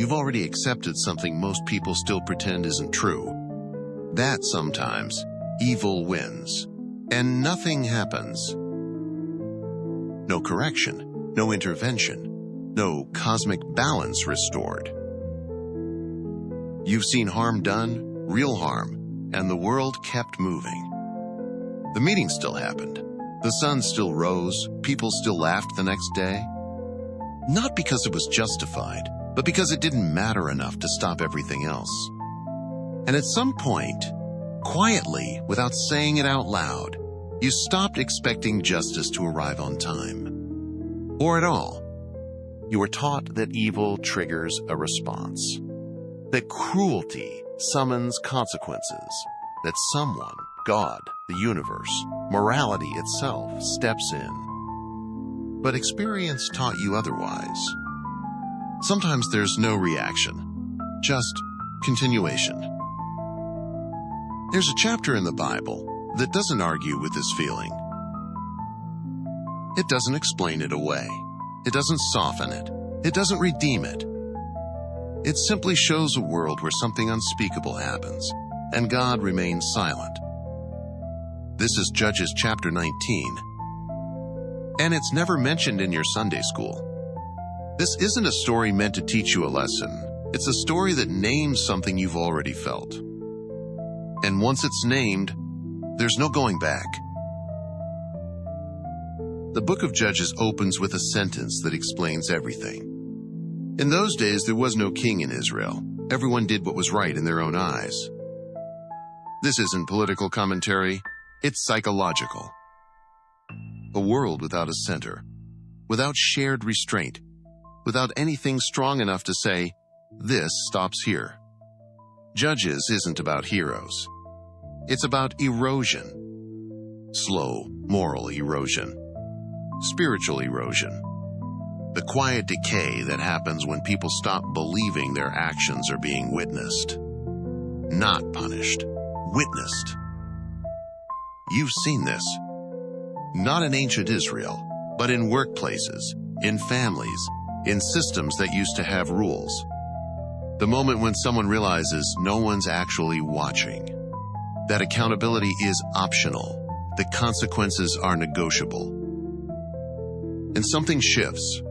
you've already accepted something most people still pretend isn't true. That sometimes evil wins, and nothing happens. No correction, no intervention, no cosmic balance restored. You've seen harm done, real harm, and the world kept moving. The meeting still happened. The sun still rose, people still laughed the next day. Not because it was justified, but because it didn't matter enough to stop everything else. And at some point, quietly, without saying it out loud, you stopped expecting justice to arrive on time. Or at all. You were taught that evil triggers a response. That cruelty summons consequences. That someone, God, the universe, morality itself, steps in. But experience taught you otherwise. Sometimes there's no reaction, just continuation. There's a chapter in the Bible that doesn't argue with this feeling. It doesn't explain it away. It doesn't soften it. It doesn't redeem it. It simply shows a world where something unspeakable happens, and God remains silent. This is Judges chapter 19, and it's never mentioned in your Sunday school. This isn't a story meant to teach you a lesson. It's a story that names something you've already felt. And once it's named, there's no going back. The book of Judges opens with a sentence that explains everything. In those days, there was no king in Israel. Everyone did what was right in their own eyes. This isn't political commentary, it's psychological. A world without a center, without shared restraint, without anything strong enough to say, this stops here. Judges isn't about heroes. It's about erosion. Slow, moral erosion. Spiritual erosion. The quiet decay that happens when people stop believing their actions are being witnessed. Not punished. Witnessed. You've seen this. Not in ancient Israel, but in workplaces, in families, in systems that used to have rules. The moment when someone realizes no one's actually watching, that accountability is optional, the consequences are negotiable. And something shifts.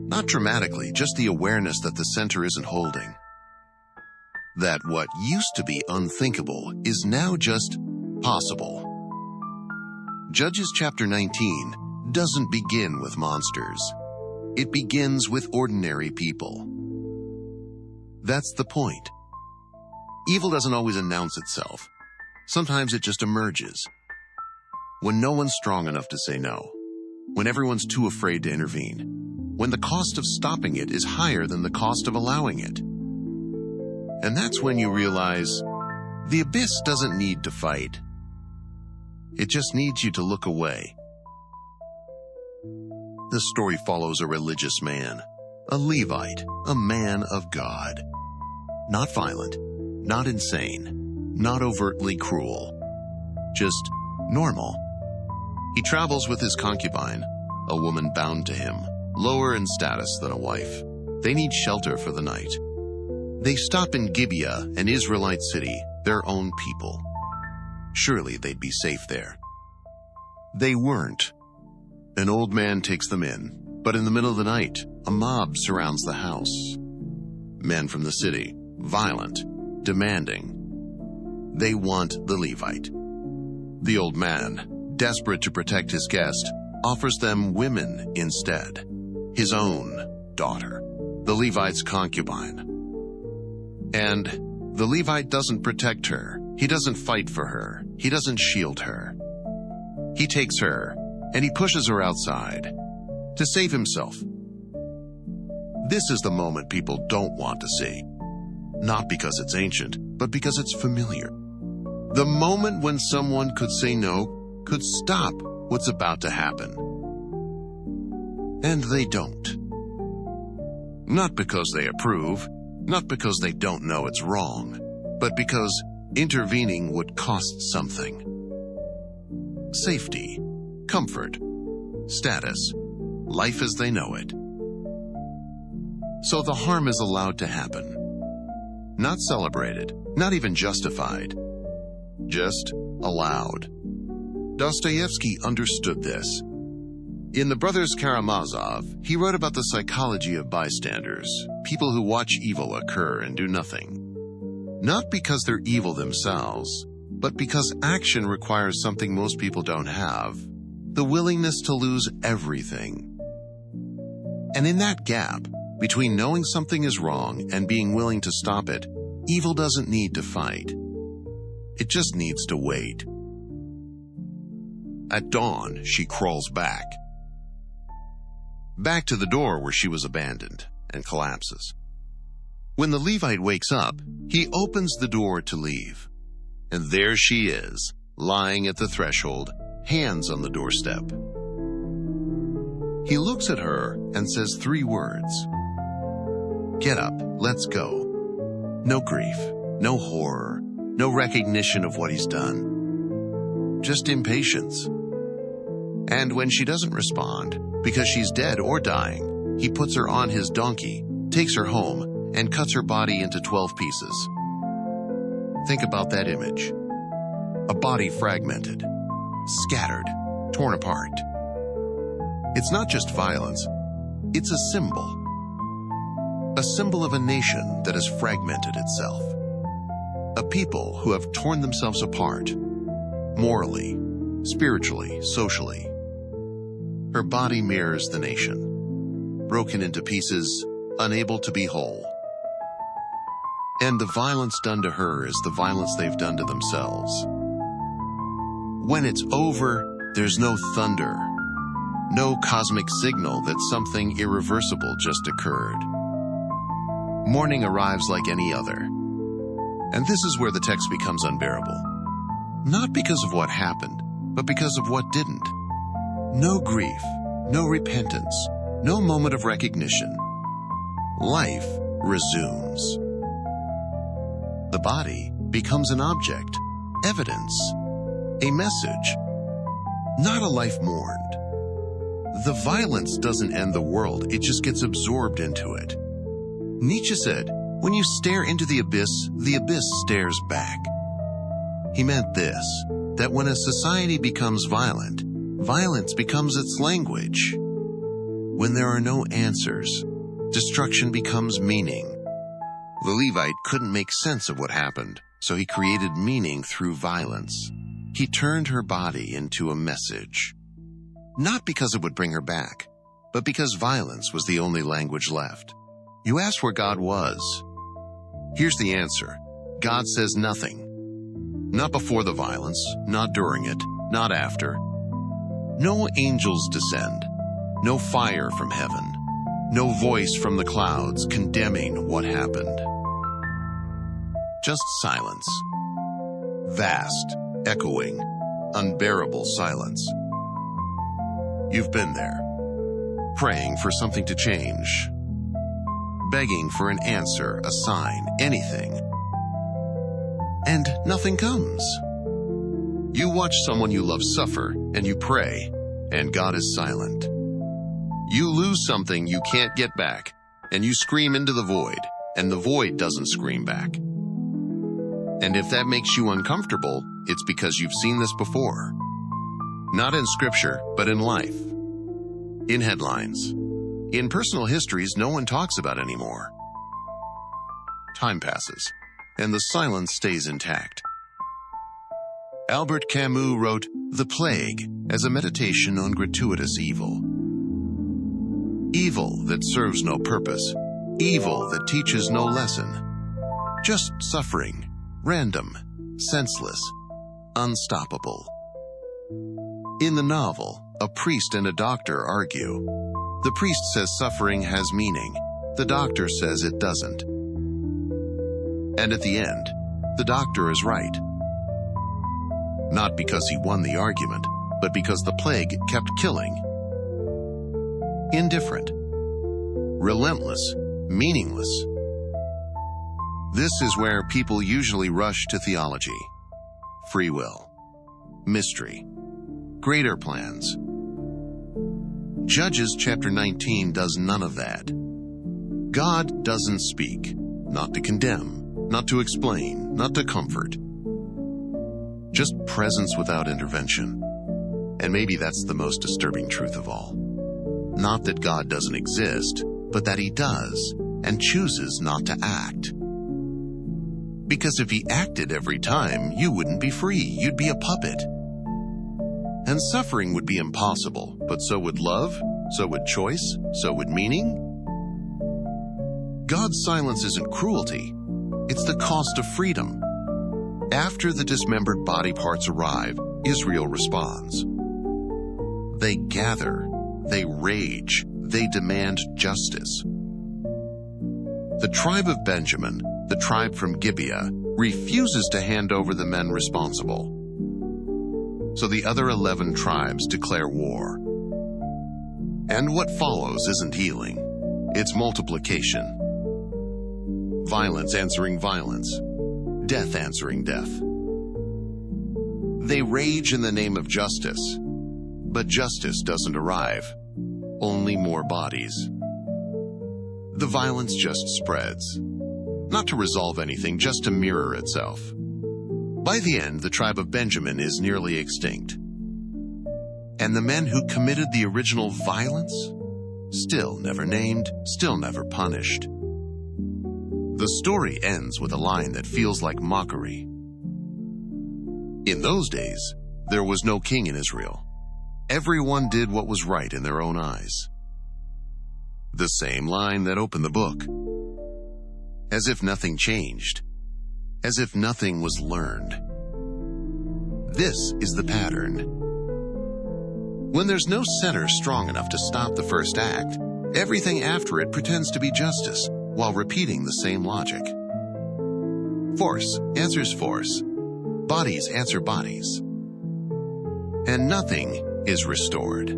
Not dramatically, just the awareness that the center isn't holding. That what used to be unthinkable is now just possible. Judges chapter 19 doesn't begin with monsters. It begins with ordinary people. That's the point. Evil doesn't always announce itself. Sometimes it just emerges. When no one's strong enough to say no. When everyone's too afraid to intervene. When the cost of stopping it is higher than the cost of allowing it. And that's when you realize the abyss doesn't need to fight. It just needs you to look away. This story follows a religious man, a Levite, a man of God. Not violent, not insane, not overtly cruel, just normal. He travels with his concubine, a woman bound to him, lower in status than a wife. They need shelter for the night. They stop in Gibeah, an Israelite city, their own people. Surely they'd be safe there. They weren't. An old man takes them in, but in the middle of the night, a mob surrounds the house. Men from the city, violent, demanding. They want the Levite. The old man, desperate to protect his guest, offers them women instead. His own daughter, the Levite's concubine. And the Levite doesn't protect her. He doesn't fight for her. He doesn't shield her. He takes her, and he pushes her outside to save himself. This is the moment people don't want to see. Not because it's ancient, but because it's familiar. The moment when someone could say no, could stop what's about to happen. And they don't. Not because they approve, not because they don't know it's wrong, but because intervening would cost something. Safety, comfort, status, life as they know it. So the harm is allowed to happen. Not celebrated, not even justified. Just allowed. Dostoevsky understood this. In The Brothers Karamazov, he wrote about the psychology of bystanders, people who watch evil occur and do nothing. Not because they're evil themselves, but because action requires something most people don't have, the willingness to lose everything. And in that gap, between knowing something is wrong and being willing to stop it, evil doesn't need to fight. It just needs to wait. At dawn, she crawls back to the door where she was abandoned, and collapses. When the Levite wakes up, he opens the door to leave. And there she is, lying at the threshold, hands on the doorstep. He looks at her and says 3 words. Get up, let's go. No grief, no horror, no recognition of what he's done. Just impatience. And when she doesn't respond, because she's dead or dying, he puts her on his donkey, takes her home, and cuts her body into 12 pieces. Think about that image. A body fragmented, scattered, torn apart. It's not just violence, it's a symbol. A symbol of a nation that has fragmented itself. A people who have torn themselves apart, morally, spiritually, socially. Her body mirrors the nation, broken into pieces, unable to be whole. And the violence done to her is the violence they've done to themselves. When it's over, there's no thunder, no cosmic signal that something irreversible just occurred. Morning arrives like any other. And this is where the text becomes unbearable. Not because of what happened, but because of what didn't. No grief, no repentance, no moment of recognition. Life resumes. The body becomes an object, evidence, a message, not a life mourned. The violence doesn't end the world, it just gets absorbed into it. Nietzsche said, when you stare into the abyss stares back. He meant this, that when a society becomes violent, violence becomes its language. When there are no answers, destruction becomes meaning. The Levite couldn't make sense of what happened, so he created meaning through violence. He turned her body into a message. Not because it would bring her back, but because violence was the only language left. You asked where God was. Here's the answer. God says nothing. Not before the violence, not during it, not after. No angels descend, no fire from heaven, no voice from the clouds condemning what happened. Just silence. Vast, echoing, unbearable silence. You've been there, praying for something to change, begging for an answer, a sign, anything. And nothing comes. You watch someone you love suffer, and you pray, and God is silent. You lose something you can't get back, and you scream into the void, and the void doesn't scream back. And if that makes you uncomfortable, it's because you've seen this before. Not in scripture, but in life. In headlines. In personal histories no one talks about anymore. Time passes, and the silence stays intact. Albert Camus wrote The Plague as a meditation on gratuitous evil. Evil that serves no purpose, evil that teaches no lesson. Just suffering, random, senseless, unstoppable. In the novel, a priest and a doctor argue. The priest says suffering has meaning. The doctor says it doesn't. And at the end, the doctor is right. Not because he won the argument, but because the plague kept killing. Indifferent. Relentless. Meaningless. This is where people usually rush to theology. Free will. Mystery. Greater plans. Judges chapter 19 does none of that. God doesn't speak, not to condemn, not to explain, not to comfort. Just presence without intervention. And maybe that's the most disturbing truth of all. Not that God doesn't exist, but that he does, and chooses not to act. Because if he acted every time, you wouldn't be free, you'd be a puppet. And suffering would be impossible, but so would love, so would choice, so would meaning. God's silence isn't cruelty, it's the cost of freedom. After the dismembered body parts arrive, Israel responds. They gather, they rage, they demand justice. The tribe of Benjamin, the tribe from Gibeah, refuses to hand over the men responsible. So the other 11 tribes declare war. And what follows isn't healing, it's multiplication. Violence answering violence, death answering death. They rage in the name of justice, but justice doesn't arrive, only more bodies. The violence just spreads, not to resolve anything, just to mirror itself. By the end, the tribe of Benjamin is nearly extinct. And the men who committed the original violence, still never named, still never punished. The story ends with a line that feels like mockery. In those days, there was no king in Israel. Everyone did what was right in their own eyes. The same line that opened the book. As if nothing changed. As if nothing was learned. This is the pattern. When there's no center strong enough to stop the first act, everything after it pretends to be justice, while repeating the same logic. Force answers force. Bodies answer bodies. And nothing is restored.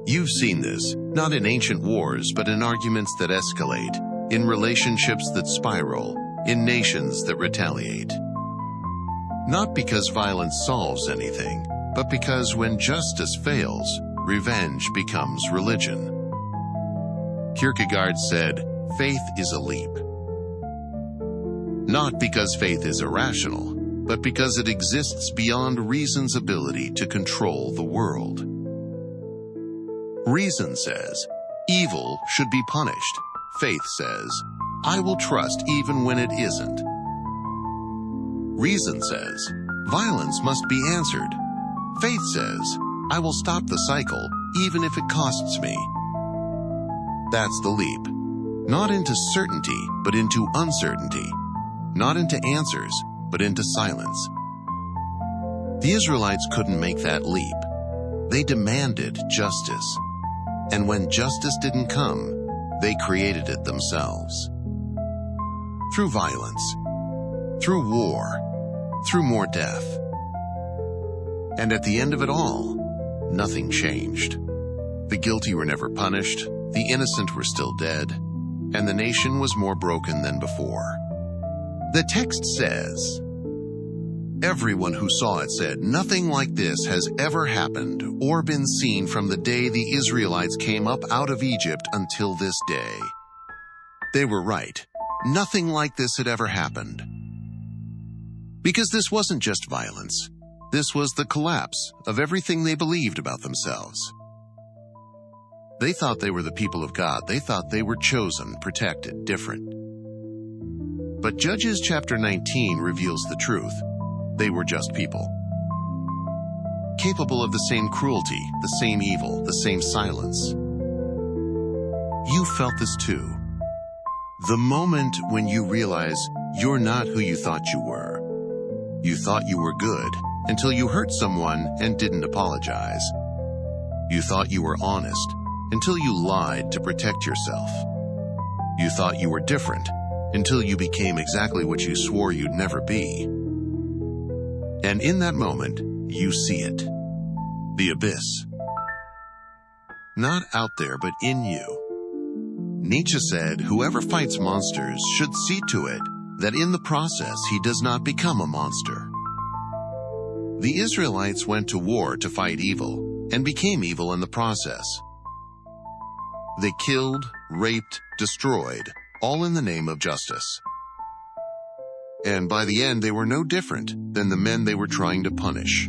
You've seen this, not in ancient wars, but in arguments that escalate, in relationships that spiral, in nations that retaliate. Not because violence solves anything, but because when justice fails, revenge becomes religion. Kierkegaard said, "Faith is a leap." Not because faith is irrational, but because it exists beyond reason's ability to control the world. Reason says, evil should be punished. Faith says, I will trust even when it isn't. Reason says, violence must be answered. Faith says, I will stop the cycle even if it costs me. That's the leap. Not into certainty, but into uncertainty. Not into answers, but into silence. The Israelites couldn't make that leap. They demanded justice. And when justice didn't come, they created it themselves. Through violence, through war, through more death. And at the end of it all, nothing changed. The guilty were never punished, the innocent were still dead, and the nation was more broken than before. The text says, everyone who saw it said, nothing like this has ever happened or been seen from the day the Israelites came up out of Egypt until this day. They were right. Nothing like this had ever happened. Because this wasn't just violence. This was the collapse of everything they believed about themselves. They thought they were the people of God. They thought they were chosen, protected, different. But Judges chapter 19 reveals the truth. They were just people. Capable of the same cruelty, the same evil, the same silence. You felt this too. The moment when you realize you're not who you thought you were. You thought you were good until you hurt someone and didn't apologize. You thought you were honest until you lied to protect yourself. You thought you were different until you became exactly what you swore you'd never be. And in that moment, you see it. The abyss. Not out there, but in you. Nietzsche said, whoever fights monsters should see to it that in the process he does not become a monster. The Israelites went to war to fight evil and became evil in the process. They killed, raped, destroyed, all in the name of justice. And by the end, they were no different than the men they were trying to punish.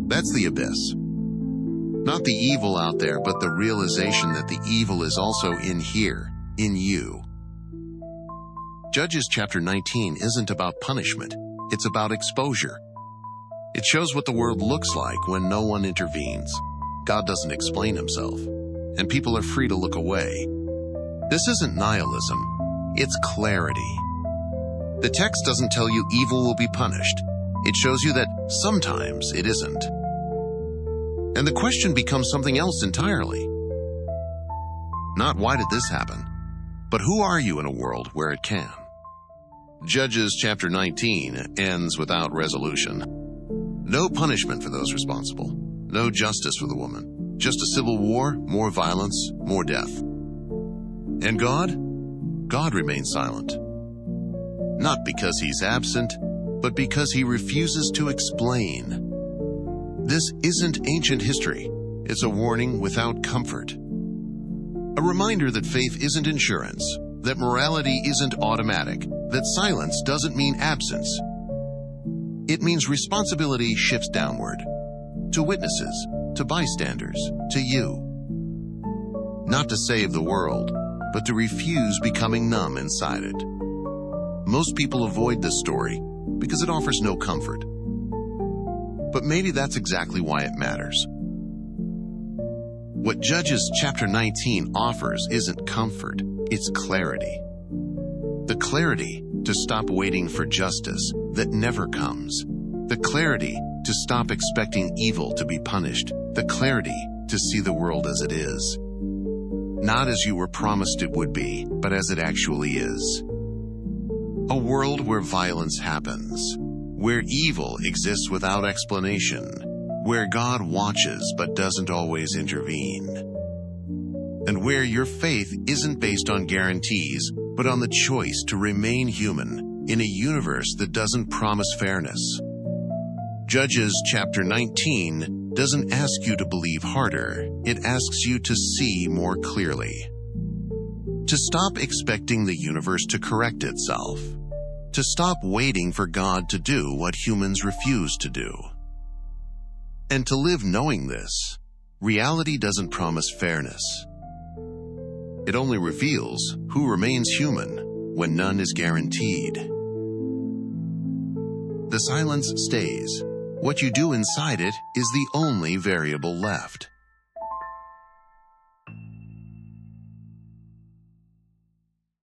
That's the abyss. Not the evil out there, but the realization that the evil is also in here, in you. Judges chapter 19 isn't about punishment. It's about exposure. It shows what the world looks like when no one intervenes. God doesn't explain himself, and people are free to look away. This isn't nihilism. It's clarity. The text doesn't tell you evil will be punished. It shows you that sometimes it isn't. And the question becomes something else entirely. Not why did this happen, but who are you in a world where it can? Judges chapter 19 ends without resolution. No punishment for those responsible. No justice for the woman. Just a civil war, more violence, more death. And God? God remains silent. Not because he's absent, but because he refuses to explain. This isn't ancient history. It's a warning without comfort. A reminder that faith isn't insurance, that morality isn't automatic, that silence doesn't mean absence. It means responsibility shifts downward, to witnesses, to bystanders, to you. Not to save the world, but to refuse becoming numb inside it. Most people avoid this story because it offers no comfort. But maybe that's exactly why it matters. What Judges chapter 19 offers isn't comfort, it's clarity. The clarity to stop waiting for justice that never comes. The clarity to stop expecting evil to be punished. The clarity to see the world as it is. Not as you were promised it would be, but as it actually is. A world where violence happens, where evil exists without explanation, where God watches but doesn't always intervene, and where your faith isn't based on guarantees, but on the choice to remain human in a universe that doesn't promise fairness. Judges chapter 19 doesn't ask you to believe harder, it asks you to see more clearly. To stop expecting the universe to correct itself. To stop waiting for God to do what humans refuse to do. And to live knowing this, reality doesn't promise fairness. It only reveals who remains human when none is guaranteed. The silence stays. What you do inside it is the only variable left.